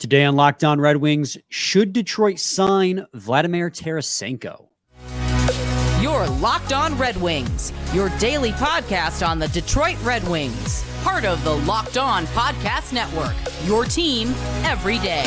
Today on Locked On Red Wings, should Detroit sign Vladimir Tarasenko? You're Locked On Red Wings, your daily podcast on the Detroit Red Wings. Part of the Locked On Podcast Network, your team every day.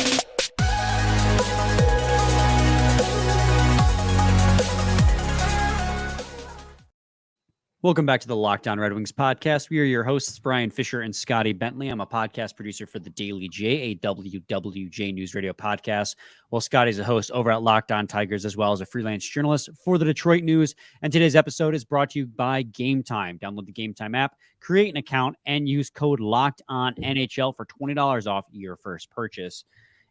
Welcome back to the Locked On Red Wings podcast. We are your hosts, Brian Fisher and Scotty Bentley. I'm a podcast producer for the Daily J, a WWJ News Radio podcast, while Scotty's a host over at Locked On Tigers, as well as a freelance journalist for the Detroit News. And today's episode is brought to you by Gametime. Download the Gametime app, create an account, and use code LOCKEDONNHL for $20 off your first purchase.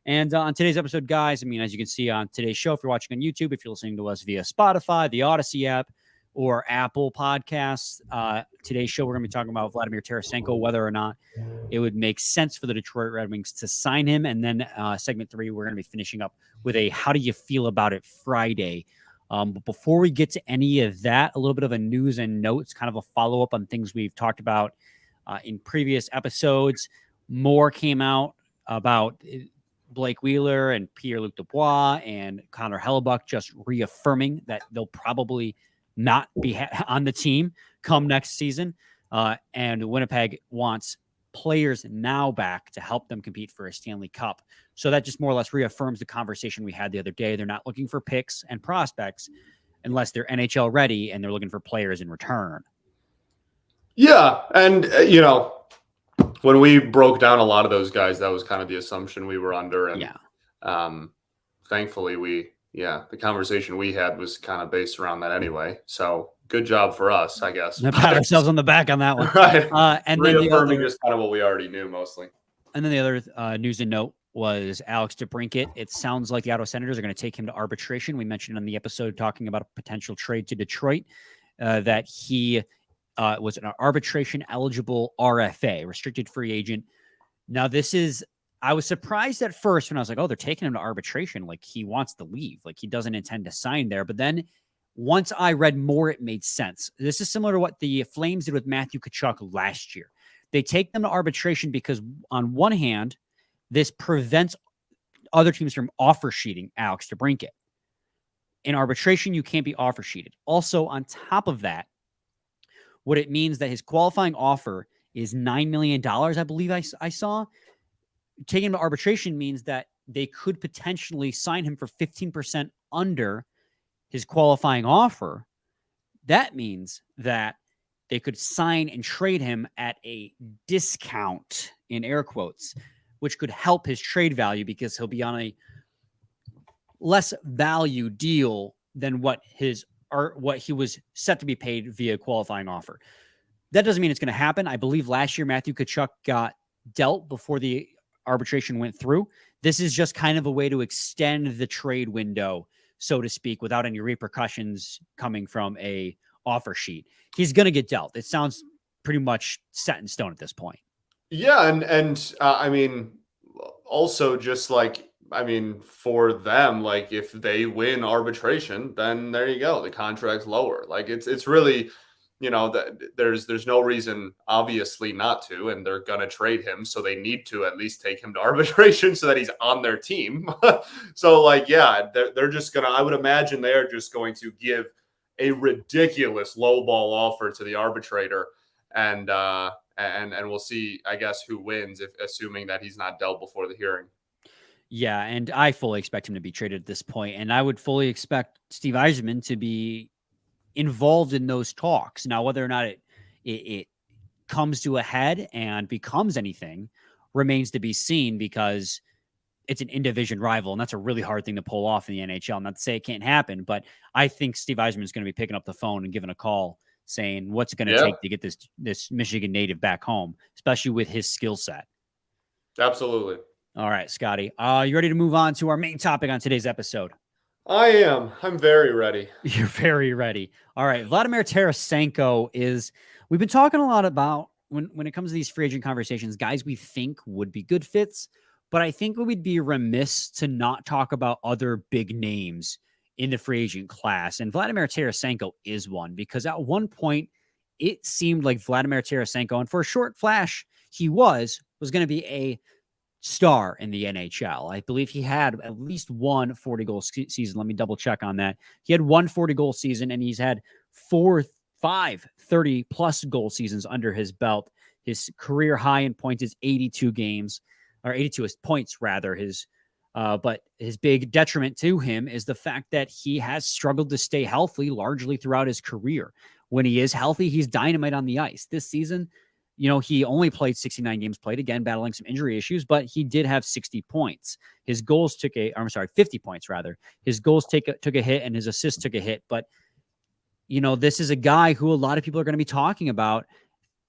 And on today's episode, guys, as you can see on today's show, if you're watching on YouTube, if you're listening to us via Spotify, the Odyssey app, or Apple Podcasts. Today's show, we're going to be talking about Vladimir Tarasenko, whether or not it would make sense for the Detroit Red Wings to sign him. And then segment 3, we're going to be finishing up with a how do you feel about it Friday. But before we get to any of that, a little bit of a news and notes, kind of a follow-up on things we've talked about in previous episodes. More came out about Blake Wheeler and Pierre-Luc Dubois and Connor Hellebuck just reaffirming that they'll probably not be on the team come next season. And Winnipeg wants players now back to help them compete for a Stanley Cup. So that just more or less reaffirms the conversation we had the other day. They're not looking for picks and prospects unless they're NHL ready and they're looking for players in return. Yeah. And, when we broke down a lot of those guys, that was kind of the assumption we were under. And thankfully the conversation we had was kind of based around that anyway. So good job for us, I guess. Pat ourselves on the back on that one. Right. And reaffirming just kind of what we already knew mostly. And then the other news and note was Alex DeBrincat. It sounds like the Ottawa Senators are going to take him to arbitration. We mentioned on the episode talking about a potential trade to Detroit that he was an arbitration-eligible RFA, restricted free agent. Now, I was surprised at first when I was like, oh, they're taking him to arbitration. Like, he wants to leave. Like, he doesn't intend to sign there. But then once I read more, it made sense. This is similar to what the Flames did with Matthew Tkachuk last year. They take them to arbitration because, on one hand, this prevents other teams from offer sheeting Alex DeBrincat. In arbitration, you can't be offer sheeted. Also, on top of that, what it means that his qualifying offer is $9 million, I believe I saw. Taking him to arbitration means that they could potentially sign him for 15% under his qualifying offer. That means that they could sign and trade him at a discount, in air quotes, which could help his trade value because he'll be on a less value deal than what he was set to be paid via qualifying offer. That doesn't mean it's going to happen. I believe last year Matthew Tkachuk got dealt before the arbitration went through. This is just kind of a way to extend the trade window, so to speak, without any repercussions coming from a offer sheet. He's going to get dealt. It sounds pretty much set in stone at this point. Yeah. And also just for them, like if they win arbitration, then there you go. The contract's lower. Like it's really, that there's no reason obviously not to, and they're going to trade him. So they need to at least take him to arbitration so that he's on their team. So they're just going to, I would imagine they're just going to give a ridiculous lowball offer to the arbitrator and we'll see, I guess, who wins if assuming that he's not dealt before the hearing. Yeah. And I fully expect him to be traded at this point. And I would fully expect Steve Yzerman to be involved in those talks. Now, whether or not it comes to a head and becomes anything remains to be seen because it's an in-division rival, and that's a really hard thing to pull off in the NHL. Not to say it can't happen, but I think Steve Yzerman is going to be picking up the phone and giving a call saying what's it going to take to get this Michigan native back home, especially with his skill set. Absolutely. All right, Scotty, you ready to move on to our main topic on today's episode? I am. I'm very ready. You're very ready. All right. Vladimir Tarasenko we've been talking a lot about when it comes to these free agent conversations, guys we think would be good fits, but I think we'd be remiss to not talk about other big names in the free agent class. And Vladimir Tarasenko is one because at one point it seemed like Vladimir Tarasenko, and for a short flash, he was going to be a star in the NHL. I believe he had at least one 40-goal season. Let me double check on that. He had one 40-goal season, and he's had five 30-plus goal seasons under his belt. His career high in points is 82 games, or 82 points, rather. But his big detriment to him is the fact that he has struggled to stay healthy largely throughout his career. When he is healthy, he's dynamite on the ice. This season, he only played 69 games played, again, battling some injury issues, but he did have 60 points. His goals 50 points, rather. His goals took a hit and his assists took a hit. But, this is a guy who a lot of people are going to be talking about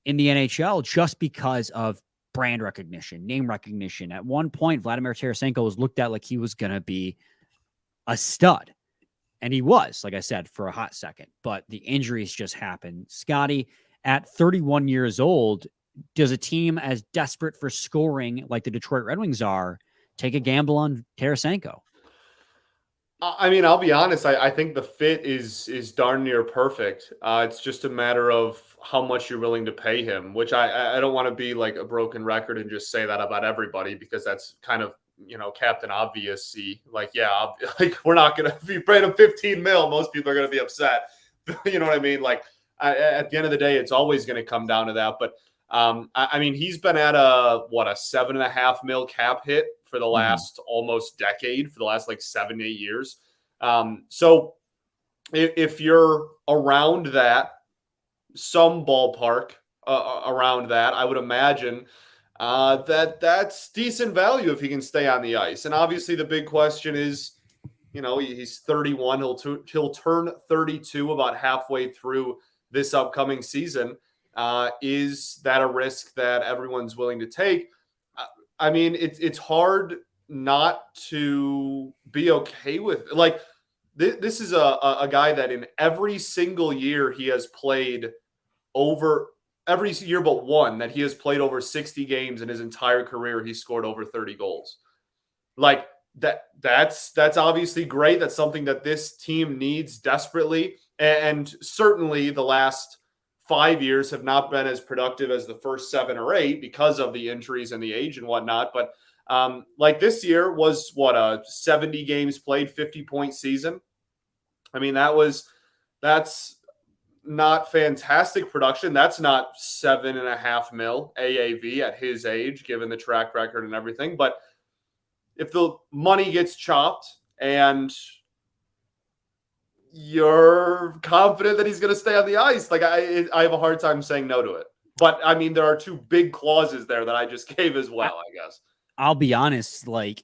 in the NHL just because of brand recognition, name recognition. At one point, Vladimir Tarasenko was looked at like he was going to be a stud. And he was, like I said, for a hot second. But the injuries just happened. Scotty, at 31 years old, does a team as desperate for scoring like the Detroit Red Wings are take a gamble on Tarasenko? I mean, I'll be honest. I think the fit is darn near perfect. It's just a matter of how much you're willing to pay him, which I don't want to be like a broken record and just say that about everybody, because that's kind of, Captain Obvious-y. Like, yeah, like we're not going to, if you pay him 15 mil, most people are going to be upset. You know what I mean? Like, at the end of the day, it's always going to come down to that. But I mean, he's been at a 7.5 mil cap hit for the last almost decade, for the last like 7-8 years. So if you're around that, some ballpark around that, I would imagine that's decent value if he can stay on the ice. And obviously the big question is, he's 31. He'll turn 32 about halfway through this upcoming season. Is that a risk that everyone's willing to take? I mean, it's hard not to be okay with. Like, this is a guy that in every single year he has played over, every year but one, that he has played over 60 games in his entire career, he scored over 30 goals. Like, that's obviously great. That's something that this team needs desperately. And certainly the last 5 years have not been as productive as the first 7 or 8 because of the injuries and the age and whatnot. But like this year was a 70 games played, 50-point season. I mean, that's not fantastic production. That's not 7.5 mil AAV at his age, given the track record and everything. But if the money gets chopped and you're confident that he's going to stay on the ice, like I have a hard time saying no to it. But I mean, there are 2 big clauses there that I just gave as well, I guess. I'll be honest. Like,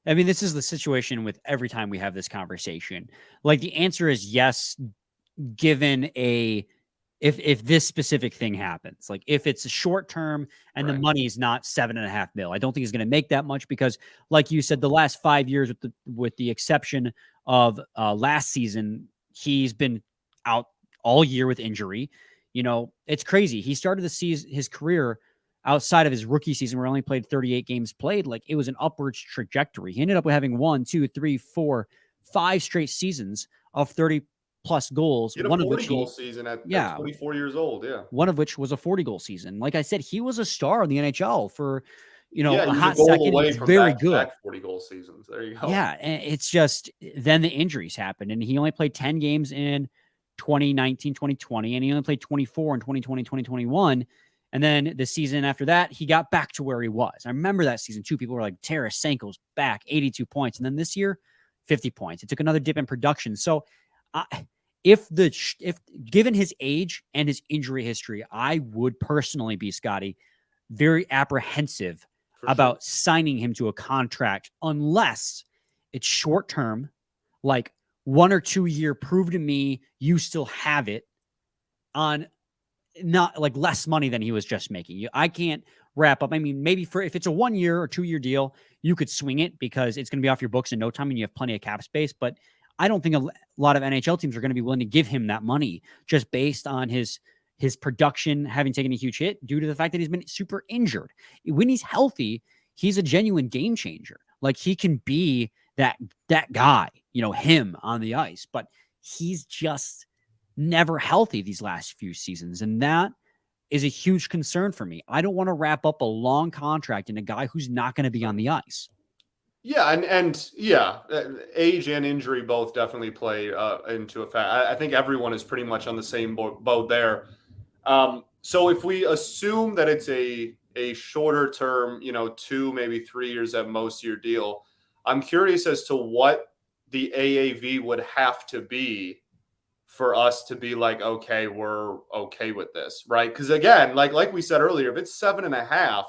I mean, this is the situation with every time we have this conversation. Like, the answer is yes, given if this specific thing happens, like if it's a short term and the money is not 7.5 mil, I don't think he's going to make that much because, like you said, the last 5 years, with the exception of last season, he's been out all year with injury. It's crazy. He started his career outside of his rookie season, where he only played 38 games played. Like, it was an upwards trajectory. He ended up having 1, 2, 3, 4, 5 straight seasons of 30-plus goals. One of which goal season at 24 years old. Yeah. One of which was a 40-goal season. Like I said, he was a star in the NHL for, a hot second. He's very good. 40-goal seasons. There you go. Yeah. And it's just, then the injuries happened, and he only played 10 games in 2019, 2020, and he only played 24 in 2020, 2021. And then the season after that, he got back to where he was. I remember that season too. People were like, Tarasenko's back, 82 points. And then this year, 50 points. It took another dip in production. So if given his age and his injury history, I would personally be, Scotty, very apprehensive about signing him to a contract unless it's short term, like 1 or 2 year, prove to me you still have it, on not like less money than he was just making. I can't wrap up. I mean, maybe if it's a 1 year or 2 year deal, you could swing it because it's going to be off your books in no time and you have plenty of cap space. But I don't think a lot of NHL teams are going to be willing to give him that money just based on his production having taken a huge hit due to the fact that he's been super injured. When he's healthy, he's a genuine game changer. Like, he can be that guy, him on the ice, but he's just never healthy these last few seasons. And that is a huge concern for me. I don't want to wrap up a long contract in a guy who's not going to be on the ice. Yeah, and yeah, age and injury both definitely play into effect. I think everyone is pretty much on the same boat there. So if we assume that it's a shorter term, 2, maybe 3 years at most year deal, I'm curious as to what the AAV would have to be for us to be like, okay, we're okay with this, right? Because again, like we said earlier, if it's 7.5,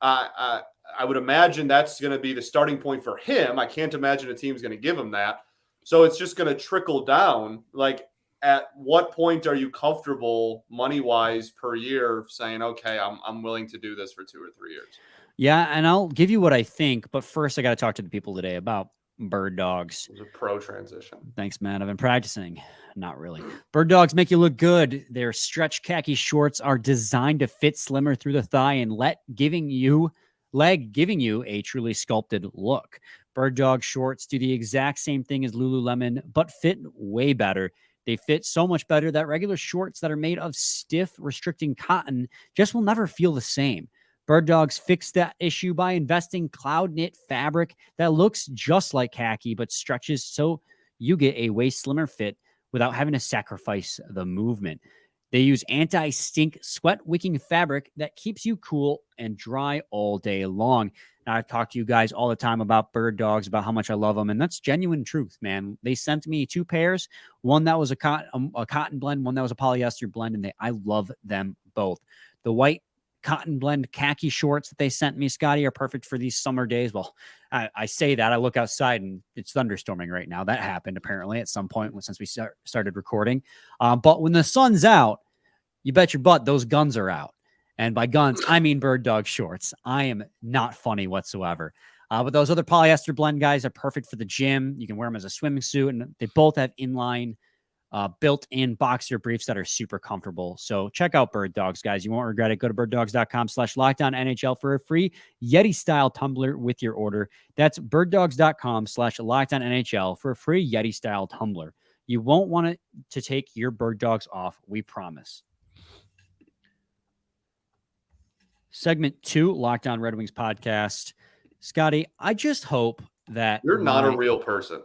I would imagine that's going to be the starting point for him. I can't imagine a team's going to give him that. So it's just going to trickle down. Like, at what point are you comfortable money-wise per year saying, okay, I'm willing to do this for 2 or 3 years? Yeah, and I'll give you what I think, but first I got to talk to the people today about Birddogs. It was a pro transition. Thanks, man. I've been practicing. Not really. Birddogs make you look good. Their stretch khaki shorts are designed to fit slimmer through the thigh and giving you a truly sculpted look. Birddog shorts do the exact same thing as Lululemon, but fit way better. They fit so much better that regular shorts that are made of stiff, restricting cotton just will never feel the same. Birddogs fixed that issue by investing cloud knit fabric that looks just like khaki but stretches so you get a way slimmer fit without having to sacrifice the movement. They use anti-stink, sweat-wicking fabric that keeps you cool and dry all day long. Now, I talk to you guys all the time about Birddogs, about how much I love them, and that's genuine truth, man. They sent me 2 pairs, one that was a cotton blend, one that was a polyester blend, and I love them both. The white cotton blend khaki shorts that they sent me, Scotty, are perfect for these summer days. Well, I say that. I look outside and it's thunderstorming right now. That happened apparently at some point since we started recording. But when the sun's out, you bet your butt those guns are out. And by guns, I mean Birddog shorts. I am not funny whatsoever. But those other polyester blend guys are perfect for the gym. You can wear them as a swimming suit, and they both have inline built-in boxer briefs that are super comfortable. So check out Birddogs, guys. You won't regret it. Go to birddogs.com/LockedOnNHL for a free Yeti-style tumbler with your order. That's birddogs.com/LockedOnNHL for a free Yeti-style tumbler. You won't want it to take your Birddogs off. We promise. Segment 2, Locked On Red Wings podcast. Scotty, I just hope that you're not a real person.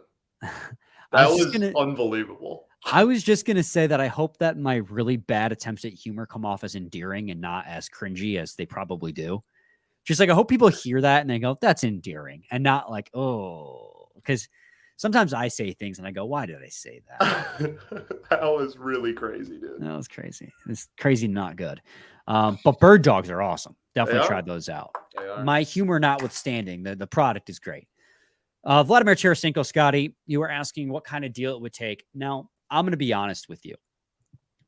That was unbelievable. I was just going to say that I hope that my really bad attempts at humor come off as endearing and not as cringy as they probably do. Just like, I hope people hear that and they go, that's endearing, and not like, oh, because sometimes I say things and I go, why did I say that? That was really crazy, dude. That was crazy. It's crazy, not good. But Birddogs are awesome. Definitely try those out. My humor notwithstanding, the product is great. Vladimir Tarasenko, Scotty, you were asking what kind of deal it would take. Now, I'm going to be honest with you.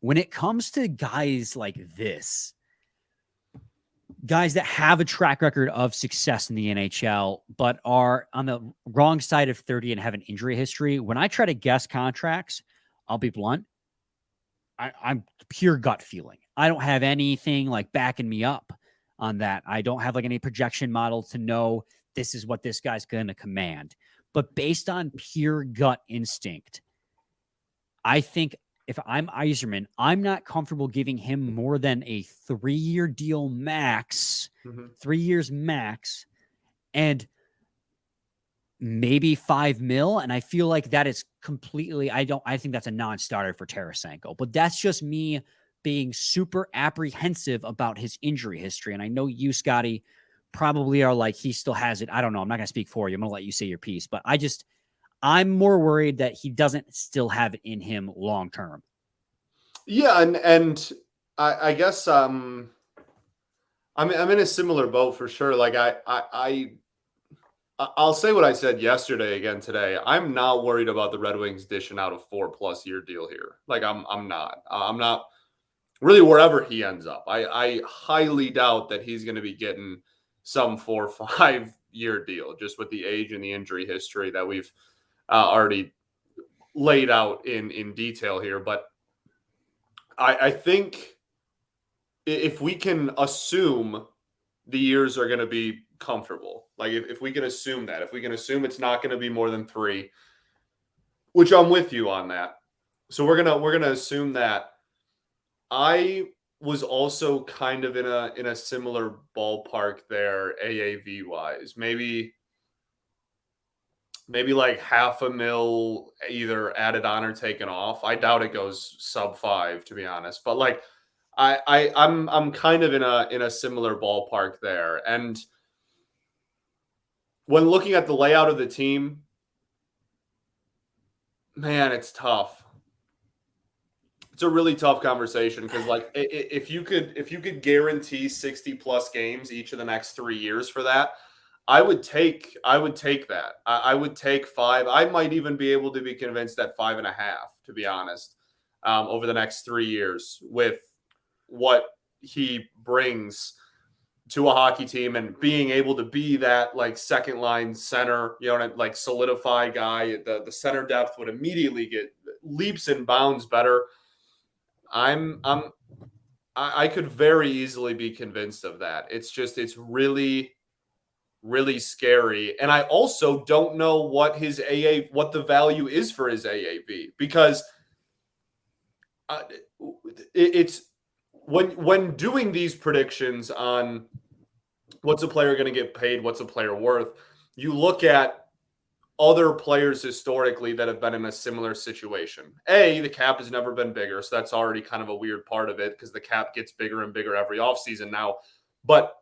When it comes to guys like this, guys that have a track record of success in the NHL, but are on the wrong side of 30 and have an injury history, when I try to guess contracts, I'll be blunt. I'm pure gut feeling. I don't have anything like backing me up on that. I don't have like any projection model to know this is what this guy's going to command. But based on pure gut instinct, I think if I'm Yzerman, I'm not comfortable giving him more than a 3-year deal max, 3 years max, and maybe $5 million. And I feel like that is completely, I think that's a non-starter for Tarasenko, but that's just me being super apprehensive about his injury history. And I know you, Scotty, probably are like, he still has it. I don't know. I'm not going to speak for you. I'm going to let you say your piece, but I'm more worried that he doesn't still have it in him long-term. Yeah. And I guess, I'm in a similar boat for sure. Like I'll say what I said yesterday again today. I'm not worried about the Red Wings dishing out a 4+ year deal here. Like I'm not really wherever he ends up. I highly doubt that he's going to be getting some 4 or 5 year deal just with the age and the injury history that we've already laid out in detail here. But I think if we can assume the years are going to be comfortable, like if we can assume that, if we can assume it's not going to be more than 3, which I'm with you on that. So we're going to assume that. I was also kind of in a similar ballpark there, AAV wise. Maybe like $500,000 either added on or taken off. I doubt it goes sub 5, to be honest. But like I'm kind of in a similar ballpark there. And when looking at the layout of the team, man, it's tough. It's a really tough conversation because, like, if you could guarantee 60 plus games each of the next 3 years for that, I would take that. I would take 5. I might even be able to be convinced at 5.5, to be honest, over the next 3 years with what he brings to a hockey team and being able to be that like second line center, like solidify guy. The center depth would immediately get leaps and bounds better. I could very easily be convinced of that. It's really, really scary. And I also don't know what the value is for his AAV, because it's when doing these predictions on what's a player going to get paid, what's a player worth, you look at other players historically that have been in a similar situation. The cap has never been bigger, so that's already kind of a weird part of it because the cap gets bigger and bigger every offseason now. But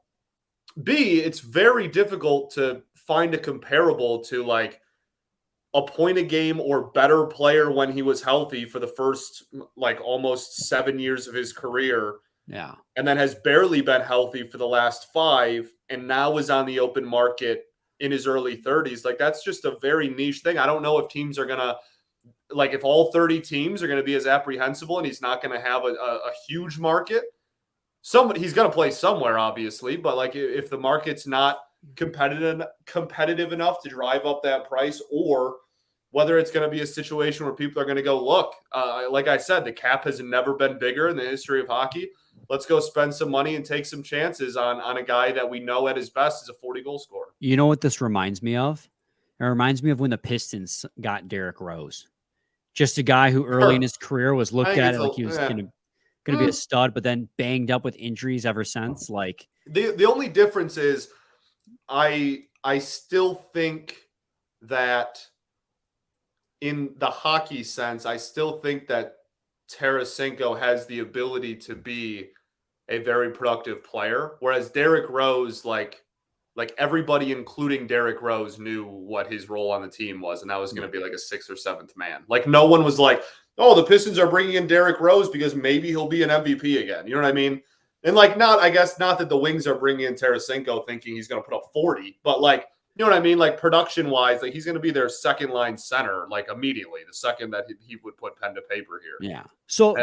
B, it's very difficult to find a comparable to like a point a game or better player when he was healthy for the first like almost 7 years of his career. Yeah. And then has barely been healthy for the last 5 and now is on the open market in his early 30s. Like, that's just a very niche thing. I don't know if teams are going to, like, if all 30 teams are going to be as apprehensible and he's not going to have a huge market. He's going to play somewhere, obviously, but like if the market's not competitive enough to drive up that price, or whether it's going to be a situation where people are going to go, look, like I said, the cap has never been bigger in the history of hockey. Let's go spend some money and take some chances on a guy that we know at his best is a 40-goal scorer. You know what this reminds me of? It reminds me of when the Pistons got Derrick Rose. Just a guy who early in his career was looked at like he was going to be a stud, but then banged up with injuries ever since. Like, the only difference is I still think that in the hockey sense, I still think that Tarasenko has the ability to be a very productive player, whereas Derrick Rose, like everybody, including Derrick Rose, knew what his role on the team was, and that was going to be like a 6th or 7th man. Like, no one was like, oh, the Pistons are bringing in Derrick Rose because maybe he'll be an MVP again. You know what I mean? And like, not that the Wings are bringing in Tarasenko thinking he's going to put up 40, but like, you know what I mean? Like, production-wise, like, he's going to be their second-line center, like, immediately, the second that he would put pen to paper here. Yeah. So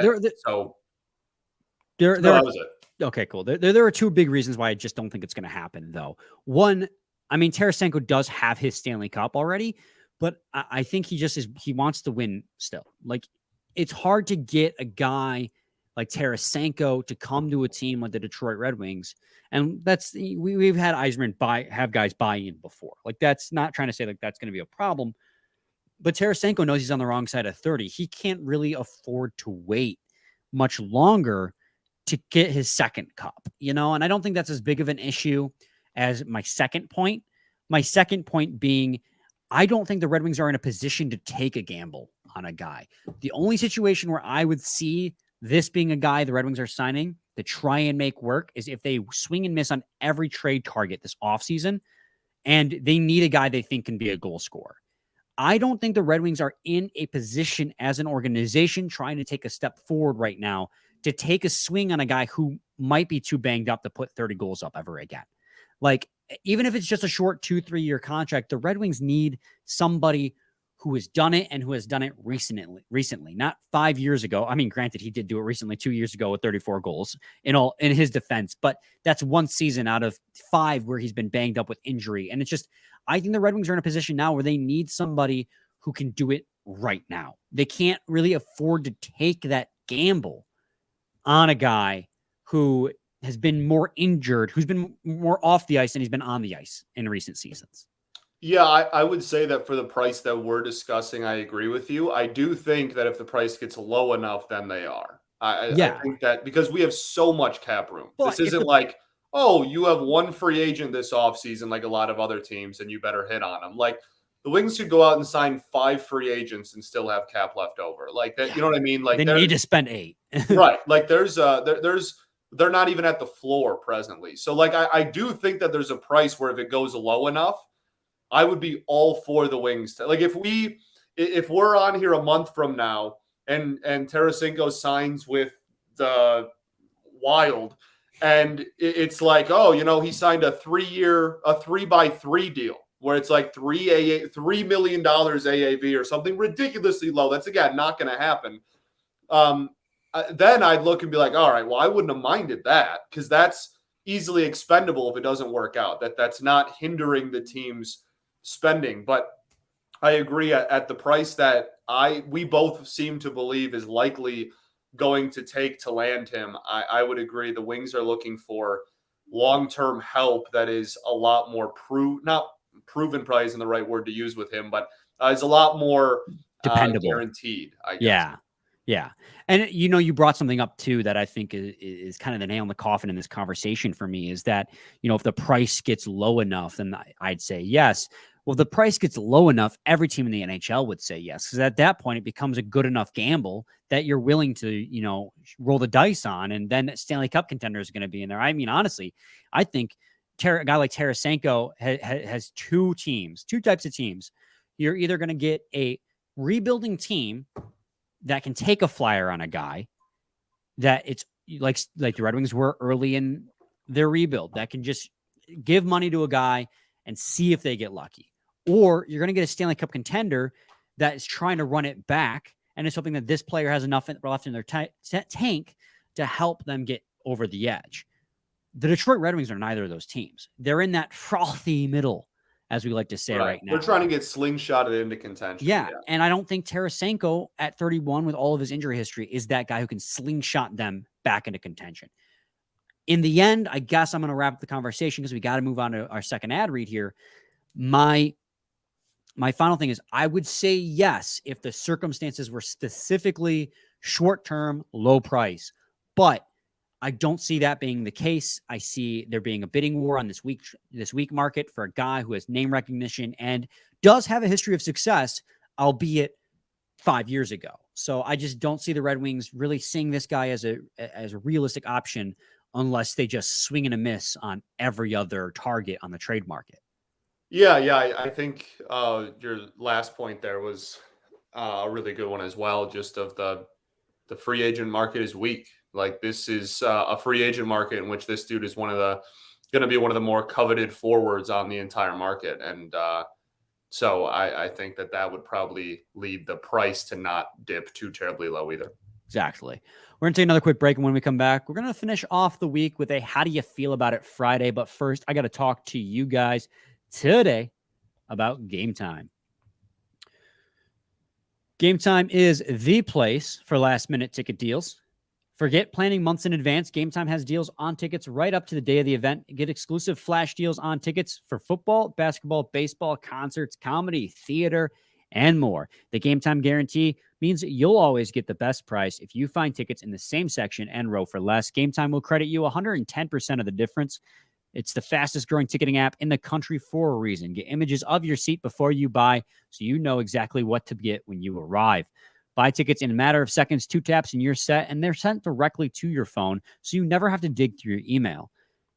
okay, cool. There are 2 big reasons why I just don't think it's going to happen, though. One, I mean, Tarasenko does have his Stanley Cup already, but I think he wants to win still. Like, it's hard to get a guy like Tarasenko to come to a team like the Detroit Red Wings. And we've had Yzerman have guys buy in before. Like, that's not trying to say like that's going to be a problem, but Tarasenko knows he's on the wrong side of 30. He can't really afford to wait much longer to get his second cup, and I don't think that's as big of an issue as my second point. My second point being, I don't think the Red Wings are in a position to take a gamble on a guy. The only situation where I would see this being a guy the Red Wings are signing to try and make work is if they swing and miss on every trade target this offseason and they need a guy they think can be a goal scorer. I don't think the Red Wings are in a position as an organization trying to take a step forward right now to take a swing on a guy who might be too banged up to put 30 goals up ever again. Like, even if it's just a short 2-3 year contract, the Red Wings need somebody who has done it and who has done it recently, not 5 years ago. I mean, granted, he did do it recently 2 years ago with 34 goals in his defense, but that's one season out of 5 where he's been banged up with injury. And it's just, I think the Red Wings are in a position now where they need somebody who can do it right now. They can't really afford to take that gamble on a guy who has been more injured, who's been more off the ice than he's been on the ice in recent seasons. Yeah, I would say that for the price that we're discussing, I agree with you. I do think that if the price gets low enough, then they are. I think that because we have so much cap room, But this isn't like, oh, you have one free agent this offseason like a lot of other teams and you better hit on them. Like the Wings could go out and sign 5 free agents and still have cap left over. Like that, you know what I mean? Like they need to spend 8. Right. Like they're not even at the floor presently. So like I do think that there's a price where if it goes low enough, I would be all for the Wings. Like if we're on here a month from now and Tarasenko signs with the Wild, and it's like, oh, he signed a 3x3 deal where it's like $3 million AAV or something ridiculously low. That's again not going to happen. Then I'd look and be like, all right, well, I wouldn't have minded that because that's easily expendable if it doesn't work out. That's not hindering the team's spending. But I agree at the price that we both seem to believe is likely going to take to land him. I would agree. The Wings are looking for long-term help that is a lot more not proven, probably isn't the right word to use with him, but is a lot more dependable, guaranteed, I guess. Yeah. And you brought something up too that I think is kind of the nail in the coffin in this conversation for me is that, if the price gets low enough, then I'd say yes. Well, if the price gets low enough, every team in the NHL would say yes. Because at that point, it becomes a good enough gamble that you're willing to, roll the dice on. And then Stanley Cup contender is going to be in there. I mean, honestly, I think a guy like Tarasenko has two types of teams. You're either going to get a rebuilding team that can take a flyer on a guy that it's like the Red Wings were early in their rebuild that can just give money to a guy and see if they get lucky. Or you're going to get a Stanley Cup contender that is trying to run it back and is hoping that this player has enough left in their tank to help them get over the edge. The Detroit Red Wings are neither of those teams. They're in that frothy middle, as we like to say right now. They're trying to get slingshotted into contention. Yeah, and I don't think Tarasenko at 31 with all of his injury history is that guy who can slingshot them back into contention. In the end, I guess I'm going to wrap up the conversation because we got to move on to our second ad read here. My final thing is I would say yes if the circumstances were specifically short-term, low price, but I don't see that being the case. I see there being a bidding war on this weak market for a guy who has name recognition and does have a history of success, albeit 5 years ago. So I just don't see the Red Wings really seeing this guy as a realistic option unless they just swing and a miss on every other target on the trade market. Yeah. I think your last point there was a really good one as well. Just of the free agent market is weak. Like this is a free agent market in which this dude is going to be one of the more coveted forwards on the entire market. And so I think that would probably lead the price to not dip too terribly low either. Exactly. We're going to take another quick break. And when we come back, we're going to finish off the week with a how do you feel about it Friday. But first, I got to talk to you guys today about Gametime. Gametime is the place for last-minute ticket deals. Forget planning months in advance. Gametime has deals on tickets right up to the day of the event. Get exclusive flash deals on tickets for football, basketball, baseball, concerts, comedy, theater, and more. The Gametime guarantee means you'll always get the best price if you find tickets in the same section and row for less. Gametime will credit you 110% of the difference. It's the fastest growing ticketing app in the country for a reason. Get images of your seat before you buy so you know exactly what to get when you arrive. Buy tickets in a matter of seconds, 2 taps, and you're set, and they're sent directly to your phone, so you never have to dig through your email.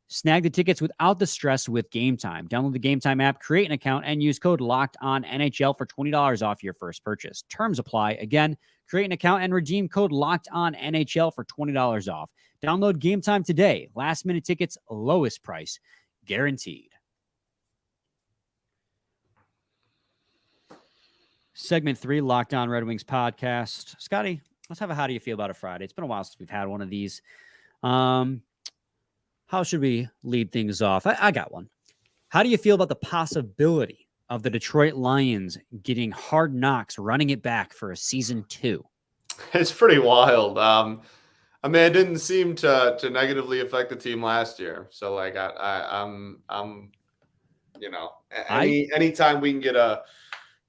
Snag the tickets without the stress with Gametime. Download the Gametime app, create an account, and use code LOCKEDONNHL for $20 off your first purchase. Terms apply. Again, create an account and redeem code LOCKEDONNHL for $20 off. Download Gametime today. Last-minute tickets, lowest price, guaranteed. Segment 3, Locked On Red Wings podcast. Scotty, let's have a how do you feel about it Friday? It's been a while since we've had one of these. How should we lead things off? I got one. How do you feel about the possibility of the Detroit Lions getting Hard Knocks, running it back for a season 2? It's pretty wild. I mean, it didn't seem to negatively affect the team last year. So like I'm anytime we can get a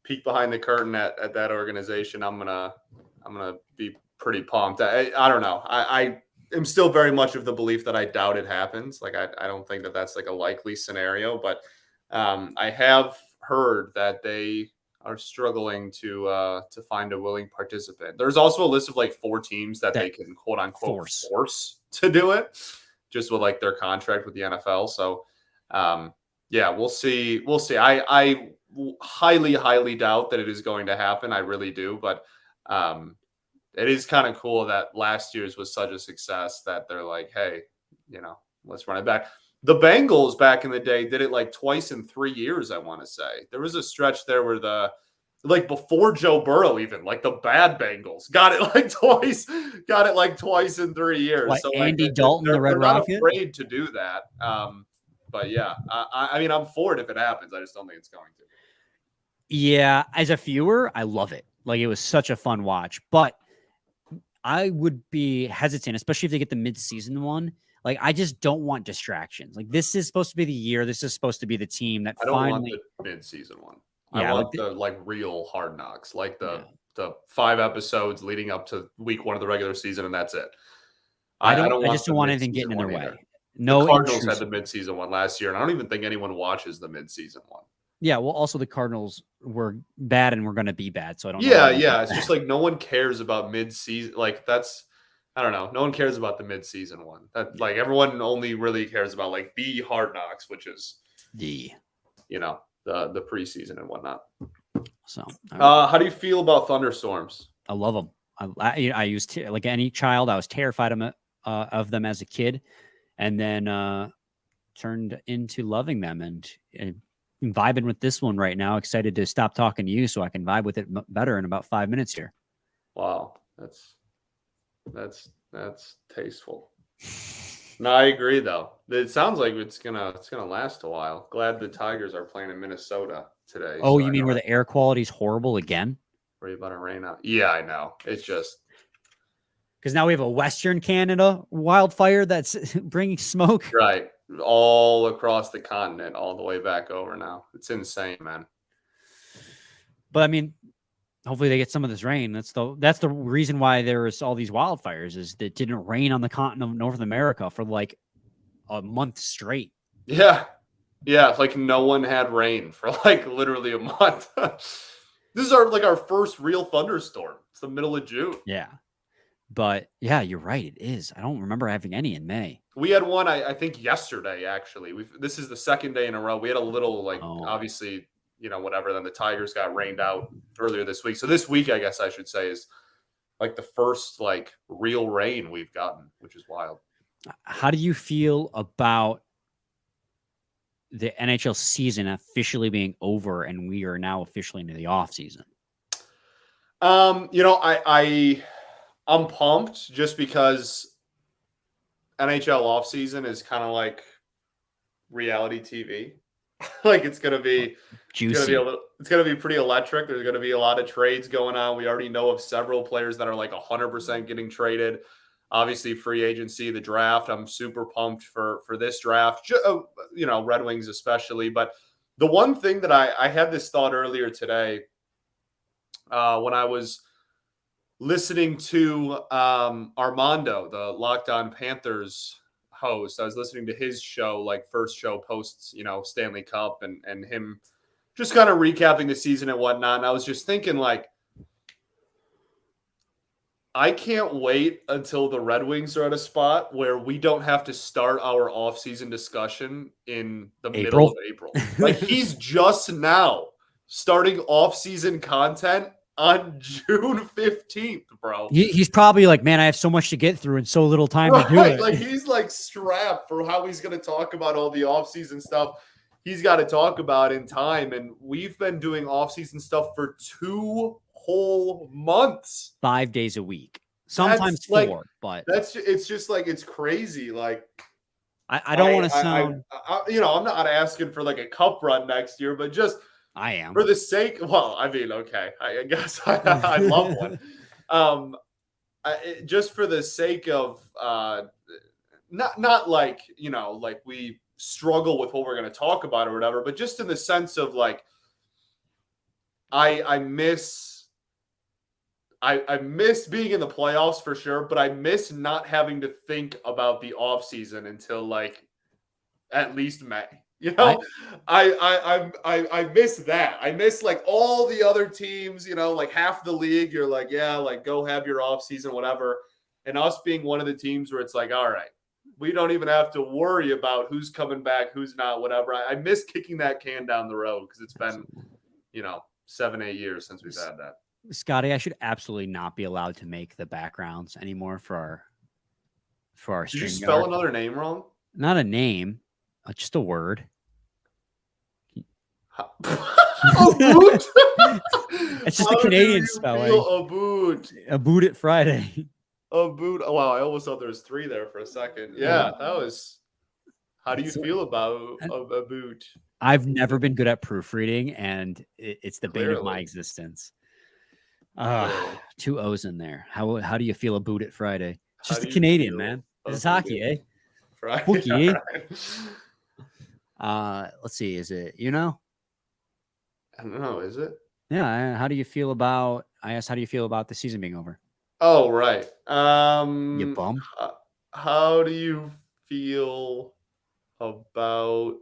peek behind the curtain at that organization, I'm gonna be pretty pumped. I don't know. I am still very much of the belief that I doubt it happens. Like I don't think that that's like a likely scenario, but I have heard that they are struggling to find a willing participant. There's also a list of like 4 teams that they can quote unquote force to do it, just with like their contract with the NFL. So yeah, we'll see. We'll see. I highly doubt that it is going to happen. I really do, but it is kind of cool that last year's was such a success that they're like, hey, let's run it back. The Bengals back in the day did it like twice in 3 years, I want to say. There was a stretch there where before Joe Burrow even, like the bad Bengals got it like twice in 3 years. Like so Andy Dalton, the Red Rocket? They're not afraid to do that. But yeah, I mean, I'm for it if it happens. I just don't think it's going to. Yeah, as a viewer, I love it. Like it was such a fun watch, but I would be hesitant, especially if they get the mid-season one. Like, I just don't want distractions. Like, this is supposed to be the year. This is supposed to be the team that I don't finally want the mid-season one. Yeah, I want the real Hard Knocks, like the 5 episodes leading up to week 1 of the regular season, and that's it. I just don't want anything getting in their way. Either. No, the Cardinals had the mid-season one last year, and I don't even think anyone watches the mid-season one. Yeah, well, also the Cardinals were bad and we're going to be bad, so I don't know. Yeah. It's just like no one cares about mid-season. Like that's. I don't know. No one cares about the mid-season one. That like everyone only really cares about like the Hard Knocks, which is the preseason and whatnot. So, how do you feel about thunderstorms? I love them. I used to, like any child, I was terrified of them as a kid, and then turned into loving them and vibing with this one right now. Excited to stop talking to you so I can vibe with it better in about 5 minutes here. Wow, that's tasteful. No, I agree though. It sounds like it's gonna last a while. Glad the Tigers are playing in Minnesota today. Oh, so you mean where the air quality is horrible again? Worry about it rain out. Yeah, I know. It's just because now we have a Western Canada wildfire that's bringing smoke. Right, all across the continent, all the way back over now. It's insane, man. But I mean, hopefully they get some of this rain. That's the reason why there's all these wildfires is that it didn't rain on the continent of North America for like a month straight. Yeah. Like no one had rain for like literally a month. This is our first real thunderstorm. It's the middle of June. Yeah. But yeah, you're right. It is. I don't remember having any in May. We had one, I think yesterday, actually. This is the second day in a row. We had a little obviously, whatever. Then the Tigers got rained out earlier this week. So this week, I guess I should say, is like the first like real rain we've gotten, which is wild. How do you feel about the NHL season officially being over and we are now officially into the off season? I'm pumped just because NHL off season is kind of like reality TV. Like it's going to be juicy. It's going to be pretty electric. There's going to be a lot of trades going on. We already know of several players that are like 100% getting traded. Obviously, free agency, the draft. I'm super pumped for this draft. Red Wings especially. But the one thing that I had this thought earlier today when I was listening to Armando, the Locked On Panthers host. I was listening to his show, like first show post, Stanley Cup and him just kind of recapping the season and whatnot. And I was just thinking like, I can't wait until the Red Wings are at a spot where we don't have to start our offseason discussion in the middle of April. Like he's just now starting offseason content on June 15th, bro. He's probably like, man, I have so much to get through and so little time to do it. Like he's like strapped for how he's going to talk about all the offseason stuff he's got to talk about in time. And we've been doing offseason stuff for 2 whole months, 5 days a week, sometimes 4, but it's just like, it's crazy. Like, I don't want to sound, I'm not asking for like a cup run next year, but just, I am for the sake. Well, I mean, okay, I guess I love one. Just for the sake of not like like we struggle with what we're going to talk about or whatever, but just in the sense of like, I miss I miss being in the playoffs for sure, but I miss not having to think about the offseason until like at least May. You know, I miss that. I miss like all the other teams, you know, like half the league, you're like, yeah, like go have your offseason, whatever. And us being one of the teams where it's like, all right, we don't even have to worry about who's coming back, who's not, whatever. I miss kicking that can down the road because it's been, 7-8 years since we've had that. Scotty, I should absolutely not be allowed to make the backgrounds anymore for our Did you StreamYard. spell another name wrong? Not a name, just a word. A boot? It's just the Canadian spelling. A boot. A boot at Friday. A boot. Oh, wow, I almost thought there was 3 there for a second. Yeah, that was. How do you feel about a boot? I've never been good at proofreading, and it's the bane of my Clearly. existence. 2 O's in there. How do you feel a boot at Friday? It's just the Canadian, man. This is hockey, eh? Friday. Hooky, eh? Let's see. Is it, I don't know. Is it? Yeah. How do you feel about, I asked, how do you feel about the season being over? Oh, right. You bum. How do you feel about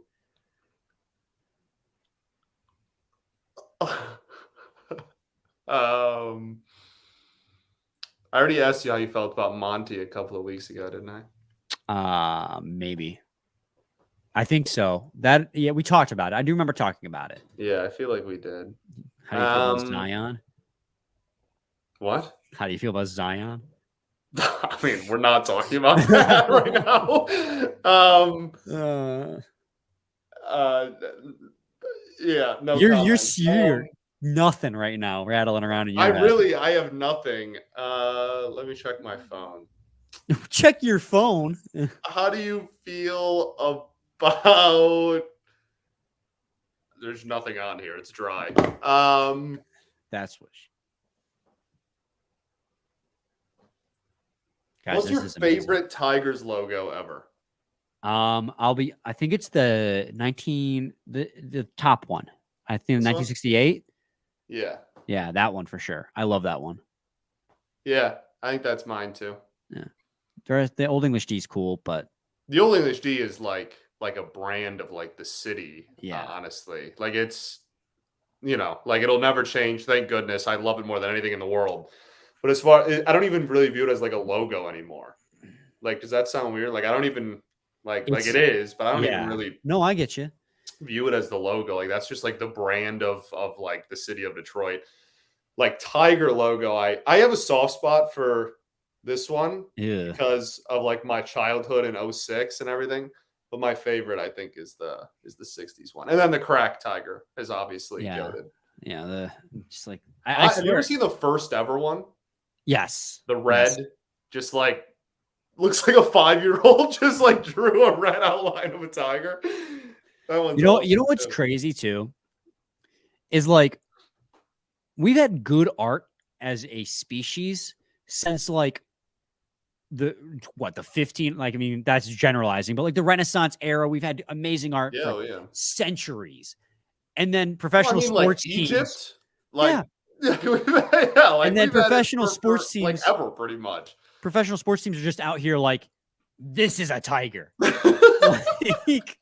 I already asked you how you felt about Monty a couple of weeks ago, didn't I? Maybe. I think so. We talked about it. I do remember talking about it. Yeah, I feel like we did. How do you feel about Zion? What? How do you feel about Zion? I mean, we're not talking about that right now. Yeah, no. You're nothing right now, rattling around in your head. I have nothing. Let me check my phone. Check your phone. How do you feel about? There's nothing on here. It's dry. That's what. Guys, what's your favorite Tigers logo ever? I think it's the top one. I think 1968. Yeah. Yeah, that one for sure. I love that one. Yeah, I think that's mine too. Yeah. The Old English D is cool, but the Old English D is like a brand of like the city. Yeah. Honestly. Like it's like it'll never change. Thank goodness. I love it more than anything in the world. But as far I don't even really view it as like a logo anymore. Like, does that sound weird? Like I don't even like it is, but I don't even really I get you. View it as the logo. Like that's just like the brand of like the city of Detroit. Like Tiger logo, I have a soft spot for this one because of like my childhood in 06 and everything. But my favorite, I think, is the 60s one. And then the crack Tiger is obviously goated. Yeah, just like have you ever seen the first ever one? Yes. The red, just like looks like a 5-year-old just like drew a red outline of a tiger. That one's you know what's crazy too? Is like we've had good art as a species since like the 15, like I mean that's generalizing, but like the Renaissance era, we've had amazing art for centuries. And then professional sports like teams. Egypt, like like and then professional sports teams like ever pretty much. Professional sports teams are just out here like this is a tiger. Like,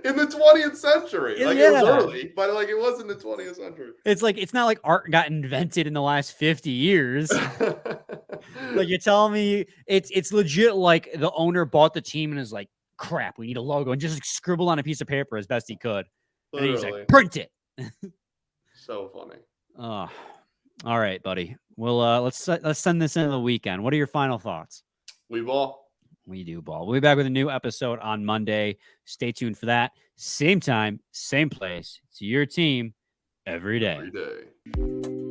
in the 20th century. Like it was early, but like it was in the 20th century. It's like it's not like art got invented in the last 50 years. Like you're telling me it's legit like the owner bought the team and is like, crap, we need a logo, and just like, scribbled on a piece of paper as best he could. Literally. And he's like, print it. So funny. All right, buddy. Well, let's send this into the weekend. What are your final thoughts? We ball. We do ball. We'll be back with a new episode on Monday. Stay tuned for that. Same time, same place. It's your team every day. Every day.